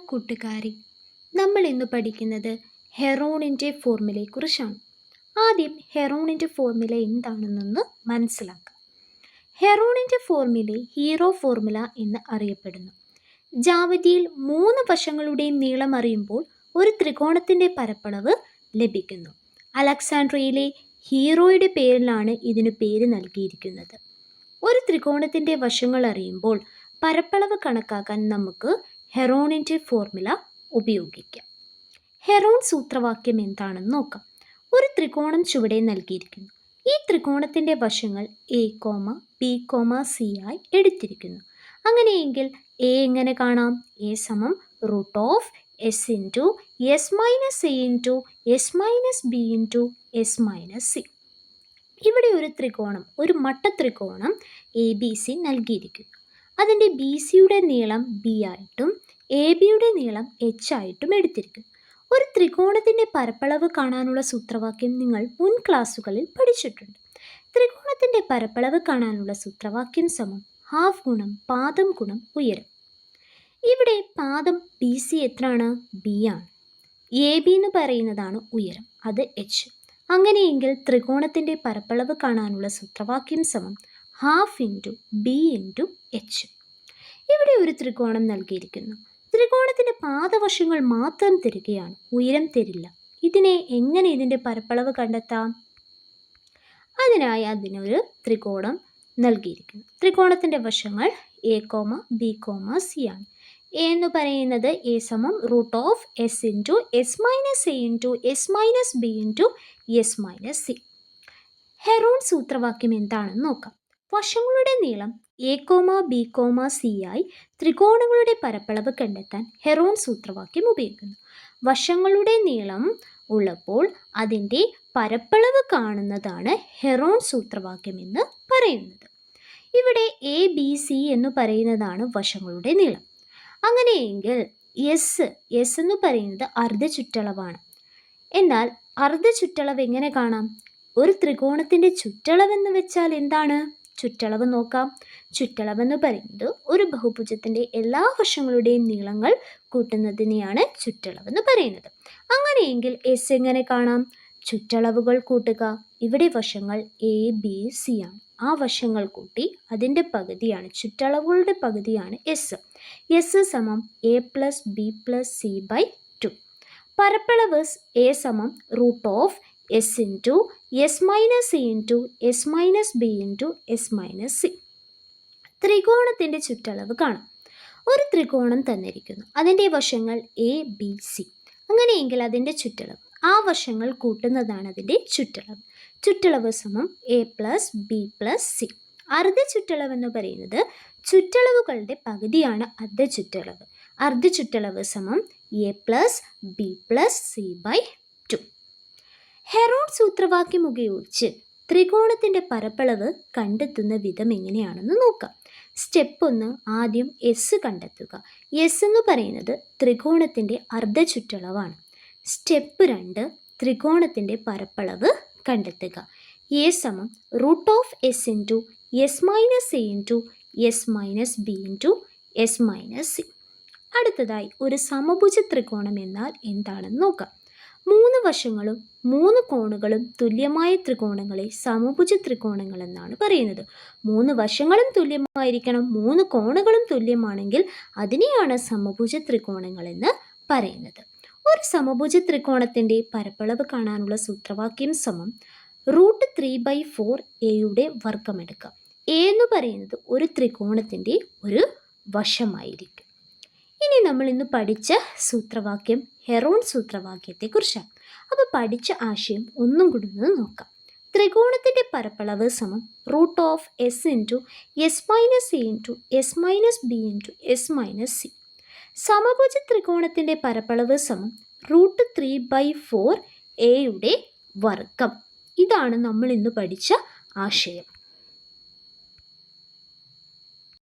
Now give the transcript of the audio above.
കൂട്ടുകാരി, നമ്മൾ ഇന്ന് പഠിക്കുന്നത് ഹെറോണിൻ്റെ ഫോർമുലയെക്കുറിച്ചാണ്. ആദ്യം ഹെറോണിൻ്റെ ഫോർമുല എന്താണെന്നൊന്ന് മനസ്സിലാക്കാം. ഹെറോണിൻ്റെ ഫോർമുല ഹീറോ ഫോർമുല എന്ന് അറിയപ്പെടുന്നു. ജ്യാമിതിയിൽ 3 വശങ്ങളുടെയും നീളം അറിയുമ്പോൾ ഒരു ത്രികോണത്തിൻ്റെ പരപ്പളവ് ലഭിക്കുന്നു. അലക്സാൻഡ്രിയയിലെ ഹീറോയുടെ പേരിലാണ് ഇതിന് പേര് നൽകിയിരിക്കുന്നത്. ഒരു ത്രികോണത്തിൻ്റെ വശങ്ങൾ അറിയുമ്പോൾ പരപ്പളവ് കണക്കാക്കാൻ നമുക്ക് ഹെറോണിൻ്റെ ഫോർമുല ഉപയോഗിക്കാം. ഹെറോൺ സൂത്രവാക്യം എന്താണെന്ന് നോക്കാം. ഒരു ത്രികോണം ചുവടെ നൽകിയിരിക്കുന്നു. ഈ ത്രികോണത്തിൻ്റെ വശങ്ങൾ എ, ബി, സി ആയി എടുത്തിരിക്കുന്നു. അങ്ങനെയെങ്കിൽ എ എങ്ങനെ കാണാം? എ സമം root of S into S minus A into S minus B into S minus C. ഇവിടെ ഒരു ത്രികോണം, ഒരു മട്ടത്രികോണം എ ബി സി നൽകിയിരിക്കുന്നു. അതിൻ്റെ ബി സിയുടെ നീളം ബി ആയിട്ടും എ ബിയുടെ നീളം എച്ച് ആയിട്ടും എടുത്തിരിക്കുന്നു. ഒരു ത്രികോണത്തിൻ്റെ പരപ്പളവ് കാണാനുള്ള സൂത്രവാക്യം നിങ്ങൾ മുൻ ക്ലാസ്സുകളിൽ പഠിച്ചിട്ടുണ്ട്. ത്രികോണത്തിൻ്റെ പരപ്പളവ് കാണാനുള്ള സൂത്രവാക്യം സമം ഹാഫ് ഗുണം പാദം ഗുണം ഉയരം. ഇവിടെ പാദം ബി സി എത്രയാണ്? ബി ആണ്. എ ബി എന്ന് പറയുന്നതാണ് ഉയരം, അത് എച്ച്. അങ്ങനെയെങ്കിൽ ത്രികോണത്തിൻ്റെ പരപ്പളവ് കാണാനുള്ള സൂത്രവാക്യം സമം half into B into H. ഇവിടെ ഒരു ത്രികോണം നൽകിയിരിക്കുന്നു. ത്രികോണത്തിൻ്റെ പാദവശങ്ങൾ മാത്രം തരികയാണ്, ഉയരം തരില്ല. എങ്ങനെ ഇതിൻ്റെ പരപ്പളവ് കണ്ടെത്താം? അതിനൊരു ത്രികോണം നൽകിയിരിക്കുന്നു. ത്രികോണത്തിൻ്റെ വശങ്ങൾ എ, ബി, സി ആണ്. എ എന്ന് പറയുന്നത് എ സമം root of S into S minus A into S minus B into S minus C. Heron സൂത്രവാക്യം എന്താണെന്ന് നോക്കാം. വശങ്ങളുടെ നീളം എ, ബി, സി ആയി ത്രികോണങ്ങളുടെ പരപ്പളവ് കണ്ടെത്താൻ ഹെറോൺ സൂത്രവാക്യം ഉപയോഗിക്കുന്നു. വശങ്ങളുടെ നീളം ഉള്ളപ്പോൾ അതിൻ്റെ പരപ്പളവ് കാണുന്നതാണ് ഹെറോൺ സൂത്രവാക്യം എന്ന് പറയുന്നത്. ഇവിടെ എ, ബി, സി എന്ന് പറയുന്നതാണ് വശങ്ങളുടെ നീളം. അങ്ങനെയെങ്കിൽ എസ് എന്ന് പറയുന്നത് അർദ്ധ ചുറ്റളവാണ്. എന്നാൽ അർദ്ധ ചുറ്റളവ് എങ്ങനെ കാണാം? ഒരു ത്രികോണത്തിൻ്റെ ചുറ്റളവെന്ന് വെച്ചാൽ എന്താണ്? ചുറ്റളവ് നോക്കാം. ചുറ്റളവെന്ന് പറയുന്നത് ഒരു ബഹുഭുജത്തിൻ്റെ എല്ലാ വശങ്ങളുടെയും നീളങ്ങൾ കൂട്ടുന്നതിനെയാണ് ചുറ്റളവെന്ന് പറയുന്നത്. അങ്ങനെയെങ്കിൽ എസ് എങ്ങനെ കാണാം? ചുറ്റളവുകൾ കൂട്ടുക. ഇവിടെ വശങ്ങൾ എ, ബി, സി ആണ്. ആ വശങ്ങൾ കൂട്ടി അതിൻ്റെ പകുതിയാണ്, ചുറ്റളവുകളുടെ പകുതിയാണ് എസ്. എസ് സമം A plus B plus C by 2. പരപ്പളവ് എ സമം root of S into S minus A into S minus B into S minus C. ത്രികോണത്തിൻ്റെ ചുറ്റളവ് കാണാം. ഒരു ത്രികോണം തന്നിരിക്കുന്നു. അതിൻ്റെ വശങ്ങൾ എ, ബി, സി. അങ്ങനെയെങ്കിൽ അതിൻ്റെ ചുറ്റളവ്, ആ വശങ്ങൾ കൂട്ടുന്നതാണ് അതിൻ്റെ ചുറ്റളവ്. ചുറ്റളവ് സമം A plus B plus C. അർദ്ധ ചുറ്റളവ് എന്ന് പറയുന്നത് ചുറ്റളവുകളുടെ പകുതിയാണ് അർദ്ധ ചുറ്റളവ്. അർദ്ധ ചുറ്റളവ് സമം A plus B plus C by 2. Heron സൂത്രവാക്യം ഉപയോഗിച്ച് ത്രികോണത്തിൻ്റെ പരപ്പളവ് കണ്ടെത്തുന്ന വിധം എങ്ങനെയാണെന്ന് നോക്കാം. സ്റ്റെപ്പ് 1, ആദ്യം എസ് കണ്ടെത്തുക. എസ് എന്ന് പറയുന്നത് ത്രികോണത്തിൻ്റെ അർദ്ധ ചുറ്റളവാണ്. സ്റ്റെപ്പ് 2, ത്രികോണത്തിൻ്റെ പരപ്പളവ് കണ്ടെത്തുക. എ സമം root of S into S minus A into S minus B into S minus C. അടുത്തതായി ഒരു സമഭുജ ത്രികോണം എന്നാൽ എന്താണെന്ന് നോക്കാം. 3 വശങ്ങളും 3 കോണുകളും തുല്യമായ ത്രികോണങ്ങളെ സമഭുജ ത്രികോണങ്ങൾ എന്നാണ് പറയുന്നത്. 3 വശങ്ങളും തുല്യമായിരിക്കണം, 3 കോണുകളും തുല്യമാണെങ്കിൽ അതിനെയാണ് സമഭുജ ത്രികോണങ്ങൾ എന്ന് പറയുന്നത്. ഒരു സമഭുജ ത്രികോണത്തിൻ്റെ പരപ്പളവ് കാണാനുള്ള സൂത്രവാക്യം സമം റൂട്ട് 3/4 എയുടെ വർഗമെടുക്കാം. എ എന്ന് പറയുന്നത് ഒരു ത്രികോണത്തിൻ്റെ ഒരു വശമായിരിക്കും. ഇനി നമ്മൾ ഇന്ന് പഠിച്ച സൂത്രവാക്യം ഹെറോൺ സൂത്രവാക്യത്തെക്കുറിച്ചാണ്. അപ്പോൾ പഠിച്ച ആശയം ഒന്നും കൂടി ഒന്ന് നോക്കാം. ത്രികോണത്തിൻ്റെ പരപ്പളവ് സമം root of S into S minus A into S minus B into S minus C. സമഭുജ ത്രികോണത്തിൻ്റെ പരപ്പളവ് സമം റൂട്ട് 3/4 എയുടെ വർഗം. ഇതാണ് നമ്മൾ ഇന്ന് പഠിച്ച ആശയം.